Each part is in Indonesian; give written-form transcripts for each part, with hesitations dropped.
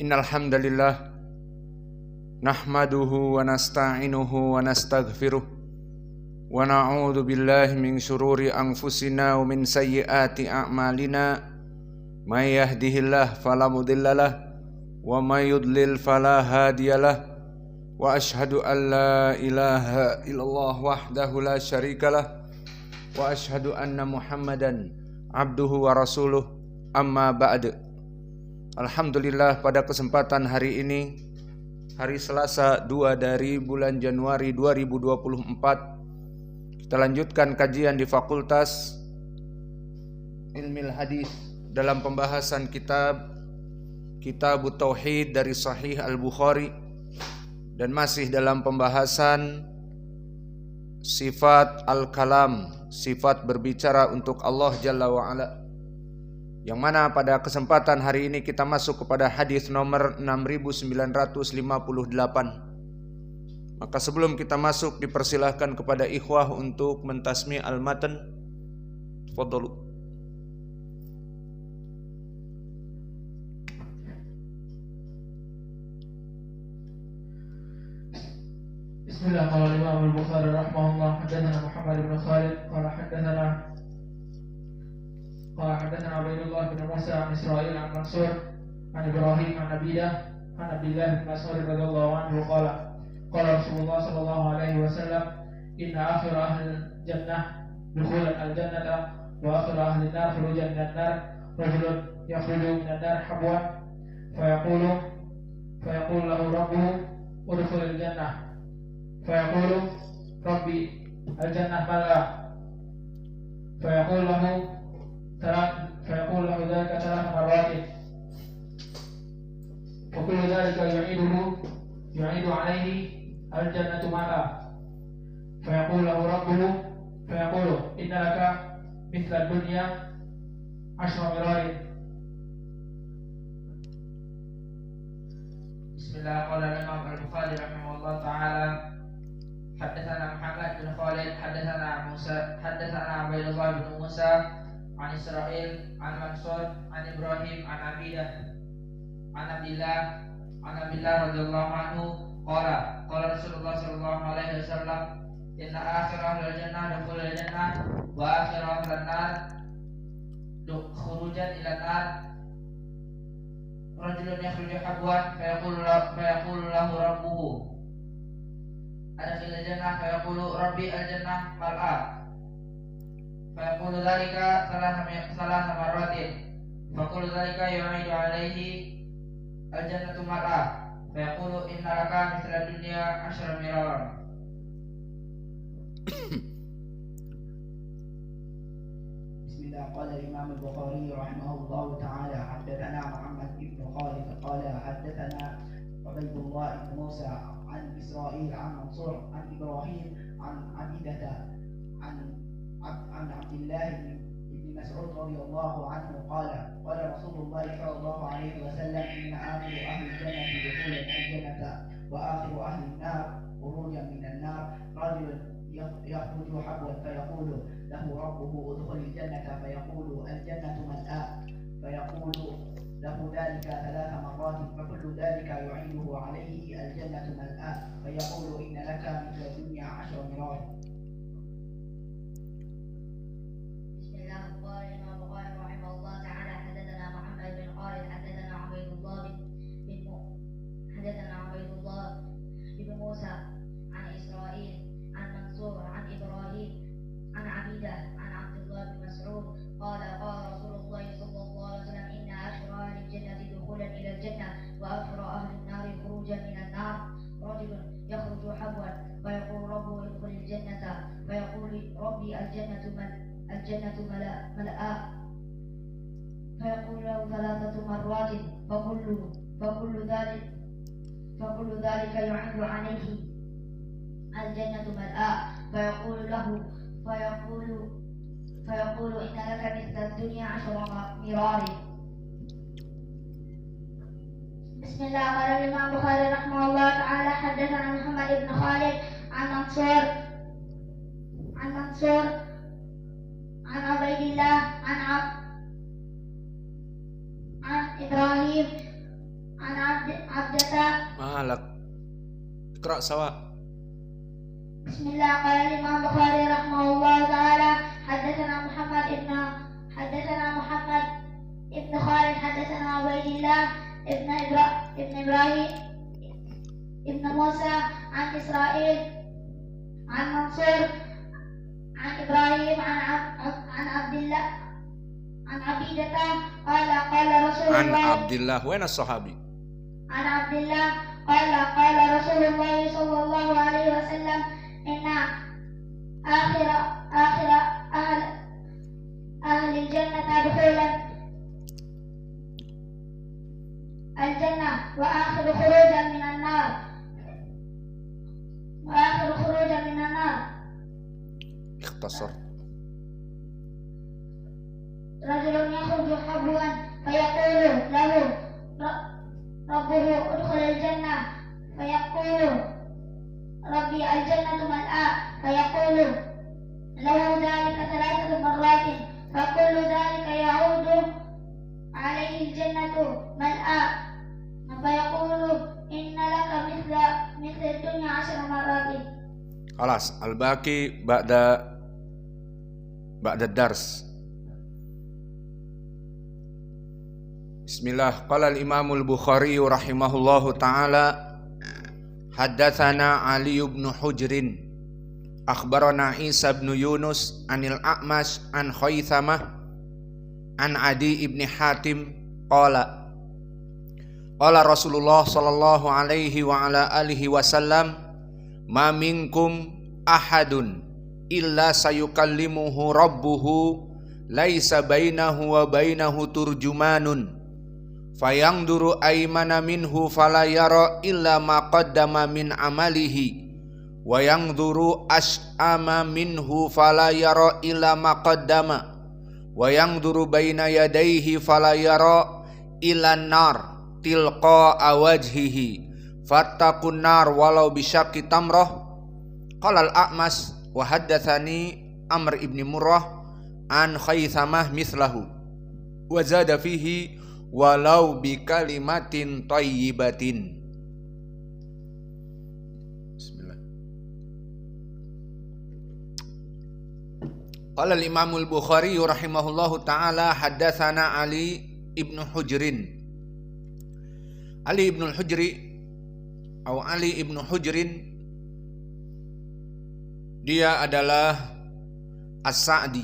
Innal hamdalillah nahmaduhu wa nasta'inuhu wa nastaghfiruh wa na'udzu billahi min syururi anfusina wa min sayyiati a'malina may yahdihillahu fala mudhillalah wa may yudlil fala hadiyalah wa asyhadu an la ilaha illallah wahdahu la syarikalah wa asyhadu anna Muhammadan abduhu wa rasuluh amma ba'd. Alhamdulillah, pada kesempatan hari ini, hari Selasa 2 dari bulan Januari 2024, kita lanjutkan kajian di Fakultas Ilmil Hadis dalam pembahasan Kitab Tauhid dari Sahih Al-Bukhari, dan masih dalam pembahasan sifat Al-Kalam, sifat berbicara untuk Allah Jalla wa'ala, yang mana pada kesempatan hari ini kita masuk kepada hadis nomor 6958. Maka sebelum kita masuk, dipersilahkan kepada ikhwah untuk mentasmi al-matan. Tafadhalu. Bismillah. Qala Imam Al-Bukhari rahimahullah, hadatsana Muhammad bin Khalid قال حدثنا عبيد الله بن موسى عن إسرائيل عن منصور عن إبراهيم عن عبيدة عن عبد الله بن مسعود رضي الله عنه قال قال رسول الله صلى الله عليه وسلم إن آخر أهل الجنة دخولا الجنة وآخر أهل النار خروجا من النار رجل يخرج من النار حبوا فيقول له ربه ادخل الجنة فيقول ربي الجنة ملأ فيقول له ذلك 3 مرات وكل ذلك يعيد عليه الجنة ملأ فيقول له ربه إن لك مثل الدنيا 10 مرار. بسم الله. قال الإمام البخاري رحمه الله تعالى حدثنا محمد بن خالد حدثنا عبيد الله بن موسى عن إسرائيل عن منصور عن إبراهيم عن عبيدة عن عبد الله رضي الله عنه قال رسول الله صلى الله عليه وسلم إن آخر أهل الجنة دخول الجنة وآخر أهل النار خروجا إلى النار رجل يخرج حبوا فيقول له ربه أدخل الجنة فيقول ربي الجنة ملأ فيقول ذلك 3 مرات فكل ذلك يعيد عليه الجنة مرة فيقول إن لك مثل الدنيا 10 مرارا. بسم الله. قال الإمام البخاري رحمه الله تعالى حدثنا محمد بن خالد قال حدثنا عبيد الله بن موسى عن إسرائيل عن منصور عن إبراهيم عن عبيدة عن عبد الله بن مسعود رضي الله عنه قال رسول الله صلى الله عليه وسلم إن آخر أهل الجنة دخولا الجنة وآخر أهل النار خروجا من النار رجل يخرج حبوا فيقول له ربه ادخل الجنة فيقول الجنة ملأ فيقول له ذلك 3 مرات فكل ذلك يعيده عليه الجنة ملأ فيقول إن لك مثل الدنيا 10 مرار. قال الإمام البخاري رحمه الله تعالى حدثنا محمد بن خالد حدثنا عبيد الله بن موسى عن إسرائيل عن منصور عن إبراهيم عن عبيدة عن عبد الله بن مسعود قال رسول الله صلى الله عليه وسلم إن آخر أهل الجنة دخولا إلى الجنة وآخر أهل النار خروجا من النار رجل يخرج حبوا فيقول ربه ادخل الجنة فيقول ربي الجنة ملأ فيقول له 3 مرات فكل ذلك يعد عليه الجنة ملأ فيقول إن لك مثل الدنيا 10 مرار. بسم الله. قال الإمام البخاري رحمه الله تعالى حدثنا محمد بن خالد عن منصور عن عبيد الله عن إبراهيم عن عبدة. malak. Iqra sawa. بسم الله. قال الإمام البخاري رحمه الله تعالى حدثنا محمد ابن خالد حدثنا عبيد الله ابن إبراهيم ابن موسى عن إسرائيل عن منصور عن إبراهيم عن عبد الله عن عبيدة قال رسول An الله Abdillah. Wena sahabi. عن عبد الله قال رسول الله صلى الله عليه وسلم إن آخر أهل الجنة دخولا الجنة وآخر خروجا من النار Ikhtasar. رجل يخرج حبوا فيقول له ربه ادخل الجنة فيقول ربي الجنة ملآن فيقول له ذلك 3 مرات فكل ذلك يعود عليه الجنة ملآن فيقول إن لك مثل الدنيا 10 مرات. Khalas, al-baqi ba'da dars. Bismillah. Qala al-Imam al-Bukhari rahimahullahu taala haddatsana Ali ibn Hujrin akhbarana Isa ibn Yunus anil A'mash an Khaythamah an Adi ibn Hatim qala Rasulullah sallallahu alaihi wa ala alihi wasallam ma minkum ahadun illa sayukallimuhu rabbuhu laisa bainahu wa bainahu turjumanun fayangduru aymana minhu fala yara illa ma qaddama min amalihi wa yangduru ash'ama minhu fala yara illa ma qaddama wa yangduru baina yadayhi fala yara illa nar tilqa wajhihi fattaqun nar walau bisyaqi tamrah. Qala al-A'mas wa haddatsani Amr ibn Murrah an Khaythamah mithlahu wa zada fihi walau bi kalimatin thayyibatin. Bismillah. Qala al-Imam al-Bukhari rahimahullahu taala haddatsana Ali ibn Hujrin. Ali ibn Hujrin dia adalah As-Sa'di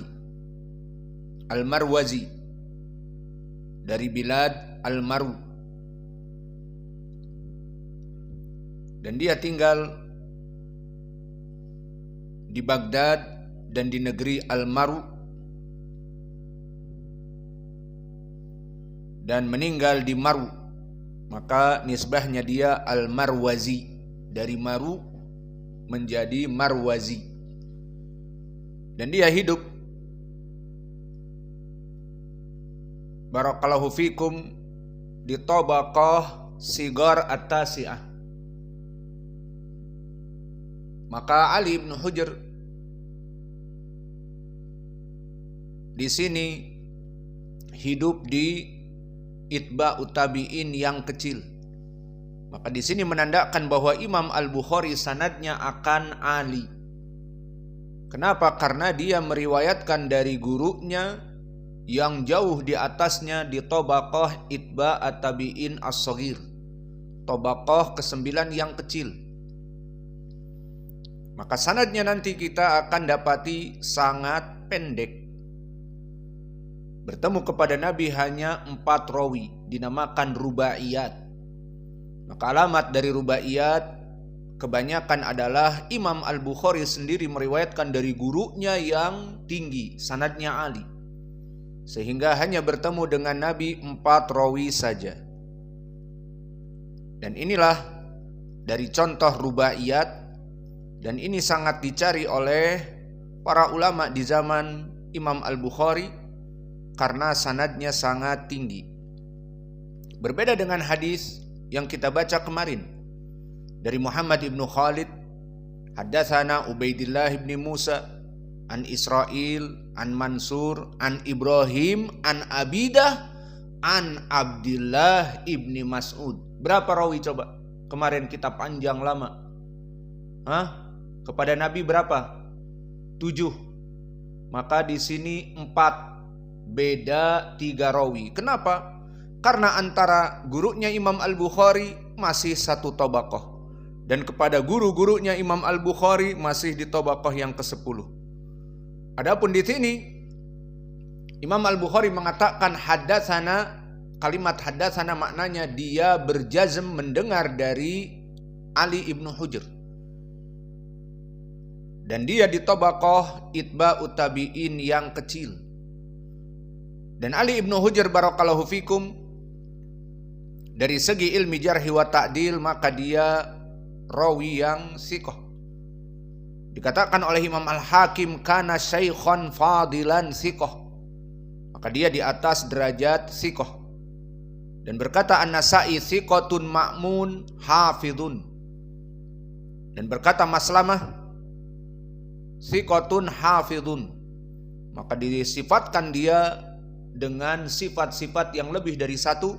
Al-Marwazi dari Bilad Al-Maru, dan dia tinggal di Baghdad dan di negeri Al-Maru, dan meninggal di Maru, maka nisbahnya dia Al-Marwazi, dari Maru menjadi Marwazi. Dan dia hidup barakallahu fikum di tabaqah sigar at-tasi'ah. Maka Ali ibn Hujr di sini hidup di itba'ut tabi'in yang kecil. Maka di sini menandakan bahwa Imam Al-Bukhari sanadnya akan Ali. Kenapa? Karena dia meriwayatkan dari gurunya yang jauh di atasnya di tabaqah itba'at tabi'in as-shaghir, tabaqah ke-9 yang kecil. Maka sanadnya nanti kita akan dapati sangat pendek. Bertemu kepada Nabi hanya 4 rawi, dinamakan rubaiyat. Maka alamat dari rubaiyat kebanyakan adalah Imam Al-Bukhari sendiri meriwayatkan dari gurunya yang tinggi, sanadnya Ali, sehingga hanya bertemu dengan Nabi 4 rawi saja. Dan inilah dari contoh rubaiyat, dan ini sangat dicari oleh para ulama di zaman Imam Al-Bukhari karena sanadnya sangat tinggi. Berbeda dengan hadis yang kita baca kemarin dari Muhammad ibn Khalid, haddatsana Ubaidillah ibn Musa an Israil an Mansur an Ibrahim an Abidah an Abdullah ibn Mas'ud. Berapa rawi coba? Kemarin kita panjang lama. Kepada Nabi berapa? 7. Maka di sini 4. Beda 3 rawi. Kenapa? Karena antara gurunya Imam Al-Bukhari masih satu tabaqah. Dan kepada guru-gurunya Imam Al-Bukhari masih di tabaqah yang ke-10. Adapun di sini Imam Al-Bukhari mengatakan haddatsana, kalimat haddatsana maknanya dia berjazm mendengar dari Ali ibnu Hujr. Dan dia di tabaqah itba'ut tabi'in yang kecil. Dan Ali ibnu Hujr barakallahu fikum, dari segi ilmi jarhi wa ta'dil maka dia rawi yang siqah. Dikatakan oleh Imam Al-Hakim kana syaikhan fadilan siqah, maka dia di atas derajat siqah. Dan berkata An-Nasa'i siqatun ma'mun hafidun. Dan berkata Maslamah siqatun hafidun, maka disifatkan dia dengan sifat-sifat yang lebih dari satu,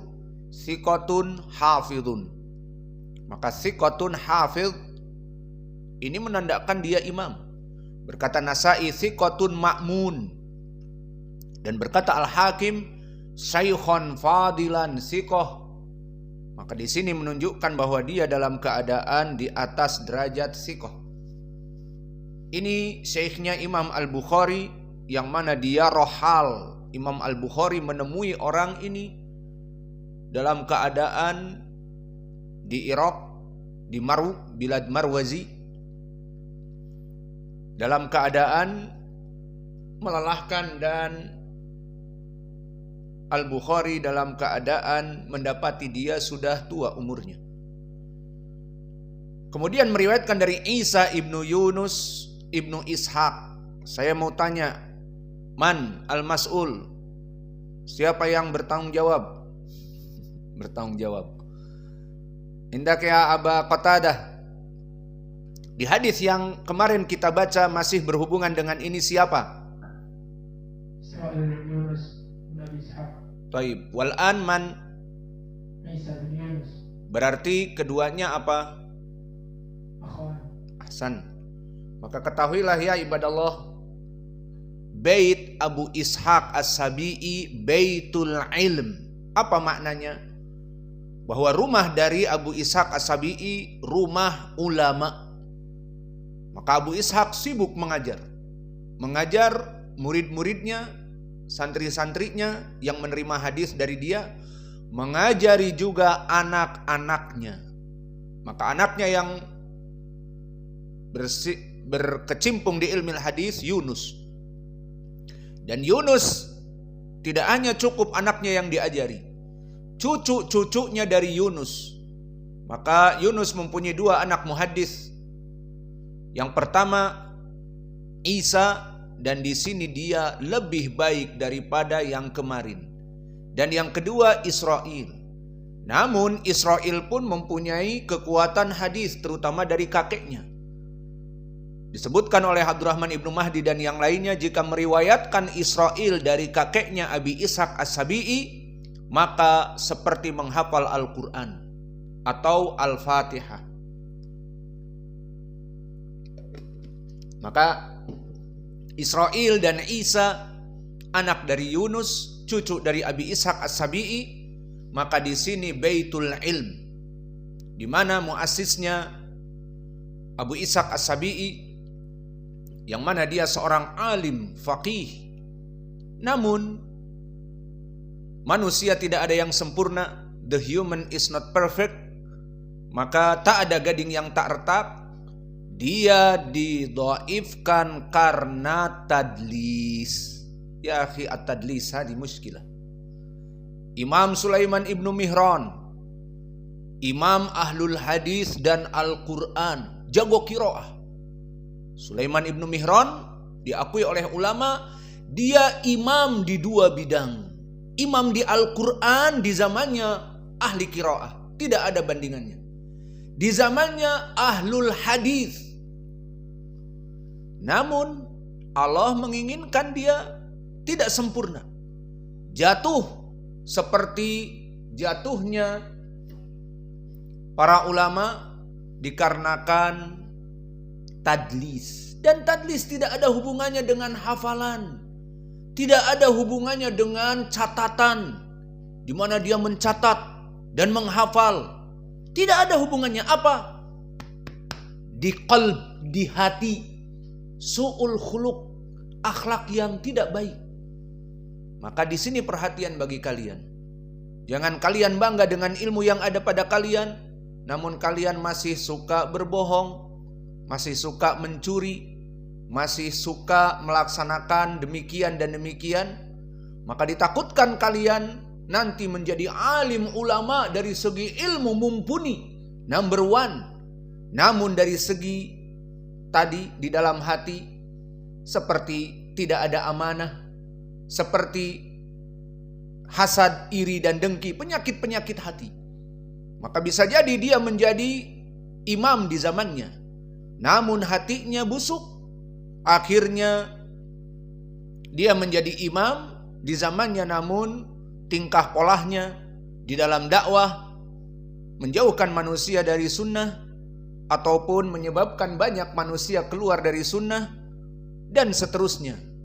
siqatun hafidun. Maka siqatun hafid ini menandakan dia imam. Berkata Nasa'i siqatun ma'mun. Dan berkata Al-Hakim syaikhun fadilan siqah. Maka di sini menunjukkan bahwa dia dalam keadaan di atas derajat siqah. Ini syekhnya Imam Al-Bukhari yang mana dia rohal. Imam Al-Bukhari menemui orang ini dalam keadaan di Irak, di Bilad Marwazi, dalam keadaan melelahkan, dan Al-Bukhari dalam keadaan mendapati dia sudah tua umurnya. Kemudian meriwayatkan dari Isa ibnu Yunus ibnu Ishaq. Saya mau tanya, man al-mas'ul? Siapa yang bertanggung jawab? Bertanggung jawab. Indak ya Aba Qatadah. Di hadis yang kemarin kita baca masih berhubungan dengan ini siapa? Israil bin Yunus bin Abi Ishaq. Taib. Wal an man? Isa bin Yunus. Berarti keduanya apa? Akhwan. Ahsan. Maka ketahuilah ya ibadallah, Bait Abu Ishaq As-Sabi'i Baitul Ilm. Apa maknanya? Bahwa rumah dari Abu Ishaq As-Sabi'i rumah ulama. Maka Abu Ishaq sibuk mengajar murid-muridnya, santri-santrinya yang menerima hadis dari dia, mengajari juga anak-anaknya. Maka anaknya yang berkecimpung di ilmu hadis Yunus. Dan Yunus tidak hanya cukup anaknya yang diajari, cucu-cucunya dari Yunus. Maka Yunus mempunyai 2 anak muhaddis. Yang pertama Isa, dan di sini dia lebih baik daripada yang kemarin. Dan yang kedua Israil. Namun Israil pun mempunyai kekuatan hadis terutama dari kakeknya. Disebutkan oleh Abdurrahman ibnu Mahdi dan yang lainnya, jika meriwayatkan Israil dari kakeknya Abi Ishaq As-Sabi'i, maka seperti menghafal Al-Quran atau Al-Fatihah. Maka Israil dan Isa, anak dari Yunus, cucu dari Abi Ishaq As-Sabi'i, maka di sini Baitul Ilm, di mana muassisnya Abu Ishaq As-Sabi'i, yang mana dia seorang alim faqih. Namun manusia tidak ada yang sempurna, the human is not perfect. Maka tak ada gading yang tak retak. Dia didhaifkan karena tadlis. Ya akhi, at-tadlis hadi muskilah. Imam Sulaiman ibnu Mihran, imam ahlul hadis dan Al-Quran, jago qiraah. Sulaiman ibnu Mihran diakui oleh ulama, dia imam di 2 bidang. Imam di Al-Quran di zamannya ahli qiraah, tidak ada bandingannya. Di zamannya ahlul hadis. Namun Allah menginginkan dia tidak sempurna. Jatuh seperti jatuhnya para ulama dikarenakan tadlis. Dan tadlis tidak ada hubungannya dengan hafalan. Tidak ada hubungannya dengan catatan, di mana dia mencatat dan menghafal. Tidak ada hubungannya. Apa? Di qalb, di hati. Su'ul khuluq, akhlak yang tidak baik. Maka di sini perhatian bagi kalian. Jangan kalian bangga dengan ilmu yang ada pada kalian, namun kalian masih suka berbohong, masih suka mencuri, masih suka melaksanakan demikian dan demikian. Maka ditakutkan kalian nanti menjadi alim ulama dari segi ilmu mumpuni, number one. Namun dari segi tadi di dalam hati seperti tidak ada amanah, seperti hasad, iri dan dengki, penyakit-penyakit hati. Maka bisa jadi dia menjadi imam di zamannya, namun hatinya busuk. Akhirnya dia menjadi imam di zamannya, namun tingkah polahnya di dalam dakwah menjauhkan manusia dari sunnah, ataupun menyebabkan banyak manusia keluar dari sunnah, dan seterusnya.